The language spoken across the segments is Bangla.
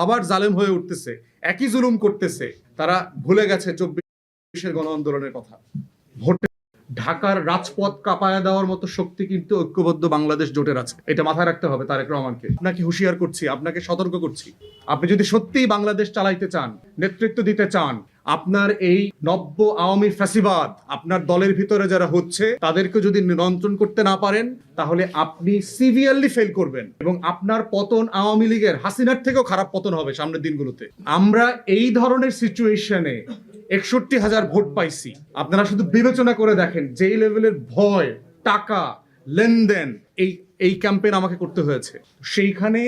আবার জালেম হয়ে উঠতেছে, একই জুলুম করতেছে। তারা ভুলে গেছে 24-এর গণ আন্দোলনের কথা। ভোটে ঢাকার রাজপথ কাঁপায় দেওয়ার মতো শক্তি কিন্তু ঐক্যবদ্ধ বাংলাদেশ জোটের আছে। এটা মাথায় রাখতে হবে তারেক রহমানকে। আপনাকে হুঁশিয়ার করছি, আপনাকে সতর্ক করছি। আপনি যদি সত্যিই বাংলাদেশ চালাইতে চান, নেতৃত্ব দিতে চান, আপনার এই নব্য আওয়ামী ফ্যাসিবাদ আপনার দলের ভিতরে যারা হচ্ছে তাদেরকে যদি নিয়ন্ত্রণ করতে না পারেন, তাহলে আপনি সিভিয়ারলি ফেল করবেন এবং আপনার পতন আওয়ামী লীগের হাসিনার থেকেও খারাপ পতন হবে সামনের দিনগুলোতে। আমরা এই ধরনের সিচুয়েশনে 61,000 ভোট পাইছি। আপনারা শুধু বিবেচনা করে দেখেন যেই লেভেলের ভয়, টাকা, লেনদেন এই ক্যাম্পেইন আমাকে করতে হয়েছে। সেইখানে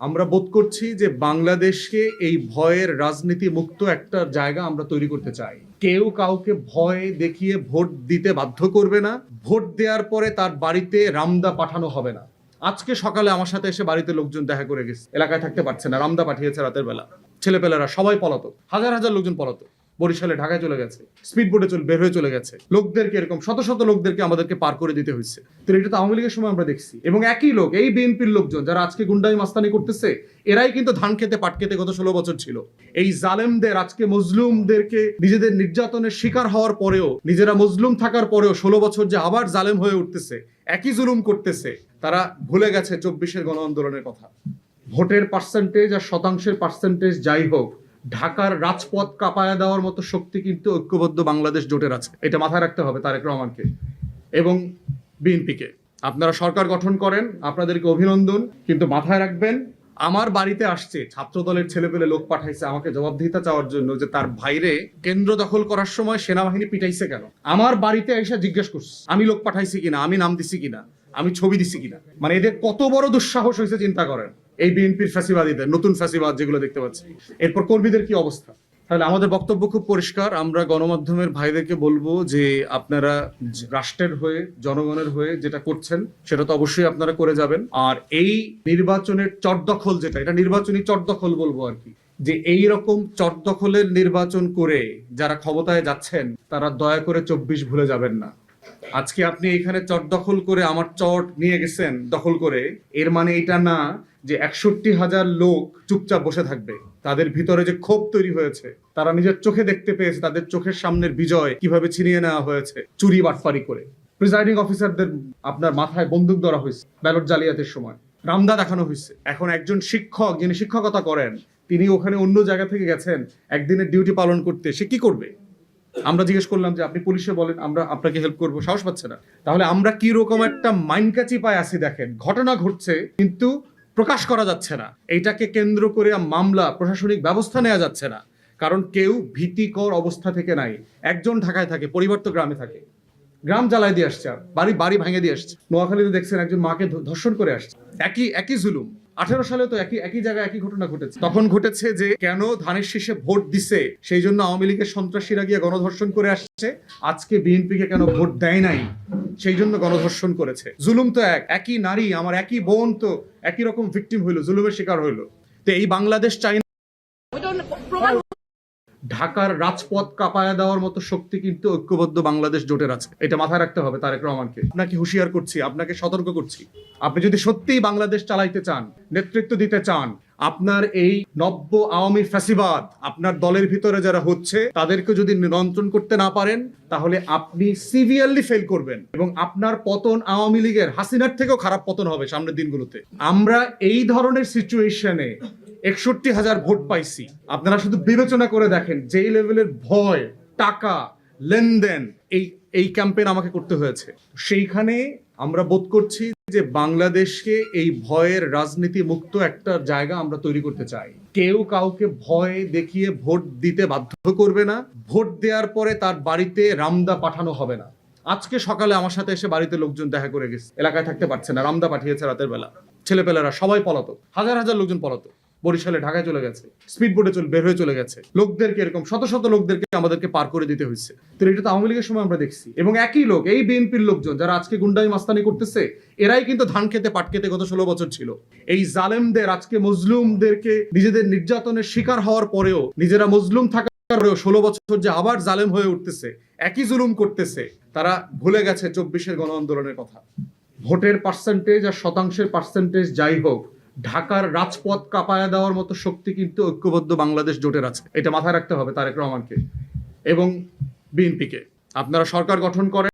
আমরা বোধ করছি যে বাংলাদেশকে এই ভয়ের রাজনীতি মুক্ত একটা জায়গা আমরা তৈরি করতে চাই। কেউ কাউকে ভয় দেখিয়ে ভোট দিতে বাধ্য করবে না। ভোট দেওয়ার পরে তার বাড়িতে রামদা পাঠানো হবে না। আজকে সকালে আমার সাথে এসে বাড়িতে লোকজন দেখা করে গেছে, এলাকায় থাকতে পারছে না, রামদা পাঠিয়েছে রাতের বেলা। ছেলেপেলেরা সবাই পলাতক, হাজার হাজার লোকজন পলাতক। বরিশালে, ঢাকায় চলে গেছে, স্পিড বোটে বের হয়ে চলে গেছে। লোকদেরকে এরকম শত শত লোকদেরকে আমাদেরকে পার করে দিতে হয়েছে। তো এটা তো আওয়ামী লীগের সময় আমরা দেখছি। এবং একই লোক, এই বিএনপির লোকজন যারা আজকে গুন্ডামি মাস্তানি করতেছে, এরাই কিন্তু ধান খেতে পাট খেতে গত 16 বছর ছিল। এই জালেমদের, আজকে মজলুমদেরকে নিজেদের নির্যাতনের শিকার হওয়ার পরেও, নিজেরা মজলুম থাকার পরেও 16 বছর যে আবার জালেম হয়ে উঠতেছে, একই জুলুম করতেছে, তারা ভুলে গেছে 24-এর গণ আন্দোলনের কথা। ভোটের পার্সেন্টেজ আর শতাংশের পার্সেন্টেজ যাই হোক, ঢাকার রাজপথ কাঁপায় দেওয়ার মতো শক্তি কিন্তু ঐক্যবদ্ধ বাংলাদেশ জোটের আছে। এটা মাথায় রাখতে হবে তারেক রহমানকে এবং বিএনপিকে। আপনারা সরকার গঠন করেন, আপনাদেরকে অভিনন্দন, কিন্তু মাথায় রাখবেন, আমার বাড়িতে আসছে ছাত্র দলের ছেলেপেলে লোক পাঠাইছে আমাকে জবাবদিহিতা চাওয়ার জন্য যে তার ভাইরে কেন্দ্র দখল করার সময় সেনাবাহিনী পিটাইছে কেন। আমার বাড়িতে এসে জিজ্ঞেস করছে আমি লোক পাঠাইছি কিনা, আমি নাম দিছি কিনা, আমি ছবি দিছি কিনা। মানে এদের কত বড় দুঃসাহস হয়েছে চিন্তা করেন। এই বিএনপির ফ্যাসিবাদীদের, নতুন ফ্যাসিবাদ যেগুলো দেখতে পাচ্ছি, এরপর কর্মীদের কি অবস্থা। তাহলে আমাদের বক্তব্য খুব পরিষ্কার। আমরা গণমাধ্যমের ভাইদেরকে বলবো যে আপনারা রাষ্ট্রের হয়ে, জনগণের হয়ে যেটা করছেন সেটা তো অবশ্যই আপনারা করে যাবেন। আর এই নির্বাচনের চটদখল যেটা, এটা নির্বাচনী চটদখল বলবো আর কি, যে এই রকম চটদখলের নির্বাচন করে যারা ক্ষমতায় যাচ্ছেন তারা দয়া করে 24 ভুলে যাবেন না। আজকে আপনি এখানে চট দখল করে আমার চট নিয়ে গেছেন দখল করে, এর মানে এটা না যে 61,000 লোক চুপচাপ বসে থাকবে। তাদের ভিতরে যে ক্ষোভ তৈরি হয়েছে, তারা নিজের চোখে দেখতে পেয়েছে তাদের চোখের সামনের বিজয় কিভাবে ছিনিয়ে নেওয়া হয়েছে চুরি বাটপারি করে। প্রিজাইডিং অফিসারদের আপনার মাথায় বন্দুক ধরা হয়েছে ব্যালট জালিয়াতের সময়, রামদা দেখানো হয়েছে। এখন একজন শিক্ষক যিনি শিক্ষকতা করেন, তিনি ওখানে অন্য জায়গা থেকে গেছেন একদিনের ডিউটি পালন করতে, সে কি করবে? আমরা জিজ্ঞেস করলাম যে আপনি পুলিশে বলেন, আমরা আপনাকে হেল্প করবো, সাহস পাচ্ছে না। তাহলে আমরা কি রকম একটা মাইন্ডকাচি পায় আছি দেখেন। ঘটনা ঘটছে কিন্তু প্রকাশ করা যাচ্ছে না, এইটাকে কেন্দ্র করে মামলা, প্রশাসনিক ব্যবস্থা নেওয়া যাচ্ছে না, কারণ কেউ ভীতিকর অবস্থা থেকে নাই। একজন ঢাকায় থাকে, পরিবার তো গ্রামে থাকে, গ্রাম জ্বালায় দিয়ে আসছে, বাড়ি বাড়ি ভাঙে দিয়ে আসছে। নোয়াখালীতে দেখছেন একজন মাকে ধর্ষণ করে আসছে, একই জুলুম। 18 সালে তো একই জায়গায় একই ঘটনা ঘটেছে। তখন ঘটেছে যে কেন ধানের শীষে ভোট দিছে সেই জন্য আওয়ামী লীগের সন্ত্রাসীরা গিয়ে গণধর্ষণ করে আসছে। আজকে বিএনপিকে কেন ভোট দেয় নাই সেই জন্য গণধর্ষণ করেছে। জুলুম তো একই নারী, আমার একই বোন তো একই রকম ভিকটিম হইলো, জুলুমের শিকার হইলো। তো এই বাংলাদেশ চাই না। ঢাকার রাজপথ কাঁপায় দেওয়ার মতো শক্তি কিন্তু ঐক্যবদ্ধ বাংলাদেশ জোটের আছে। এটা মাথায় রাখতে হবে তারেক রহমানকে। আপনাকে হুঁশিয়ার করছি, আপনাকে সতর্ক করছি। আপনি যদি সত্যিই বাংলাদেশ চালাইতে চান, নেতৃত্ব দিতে চান, আপনার এই নব্য আওয়ামী ফ্যাসিবাদ আপনার দলের ভিতরে যারা হচ্ছে তাদেরকে যদি নিয়ন্ত্রণ করতে না পারেন, তাহলে আপনি সিভিয়ারলি ফেল করবেন এবং আপনার পতন আওয়ামী লীগের হাসিনার থেকেও খারাপ পতন হবে সামনের দিনগুলোতে। আমরা এই ধরনের সিচুয়েশনে 61,000 ভোট পাইছি। আপনারা শুধু বিবেচনা করে দেখেন যেই লেভেলের ভয়, টাকা, লেনদেন এই ক্যাম্পেইন আমাকে করতে হয়েছে। সেইখানে আমরা বোধ করছি যে বাংলাদেশকে এই ভয়ের রাজনীতি মুক্ত একটা জায়গা আমরা তৈরি করতে চাই। কেউ কাউকে ভয় দেখিয়ে ভোট দিতে বাধ্য করবে না। ভোট দেওয়ার পরে তার বাড়িতে রামদা পাঠানো হবে না। আজকে সকালে আমার সাথে এসে বাড়িতে লোকজন দেখা করে গেছে, এলাকায় থাকতে পারছে না, রামদা পাঠিয়েছে রাতের বেলা। ছেলেপেলেরা সবাই পলাতক, হাজার হাজার লোকজন পলাতক। বরিশালে, ঢাকায় চলে গেছে, স্পিড বোটে বের হয়ে চলে গেছে। লোকদেরকে এরকম শত শত লোকদেরকে আমাদেরকে পার করে দিতে হয়েছে। তো এটা তো আওয়ামী লীগের সময় আমরা দেখছি। এবং একই লোক, এই বিএনপির লোকজন যারা আজকে গুন্ডামি মাস্তানি করতেছে, এরাই কিন্তু ধান খেতে পাট খেতে গত 16 বছর ছিল। এই জালেমদের, আজকে মজলুমদেরকে নিজেদের নির্যাতনের শিকার হওয়ার পরেও, নিজেরা মজলুম থাকার পরেও 16 বছর যে আবার জালেম হয়ে উঠতেছে, একই জুলুম করতেছে, তারা ভুলে গেছে 24-এর গণ আন্দোলনের কথা। ভোটের পার্সেন্টেজ আর শতাংশের পার্সেন্টেজ যাই হোক, ঢাকার রাজপথ কাঁপায়া দেওয়ার মতো শক্তি কিন্তু ঐক্যবদ্ধ বাংলাদেশ জোটের আছে। এটা মাথায় রাখতে হবে তারেক রহমানকে এবং বিএনপিকে। আপনারা সরকার গঠন করেন।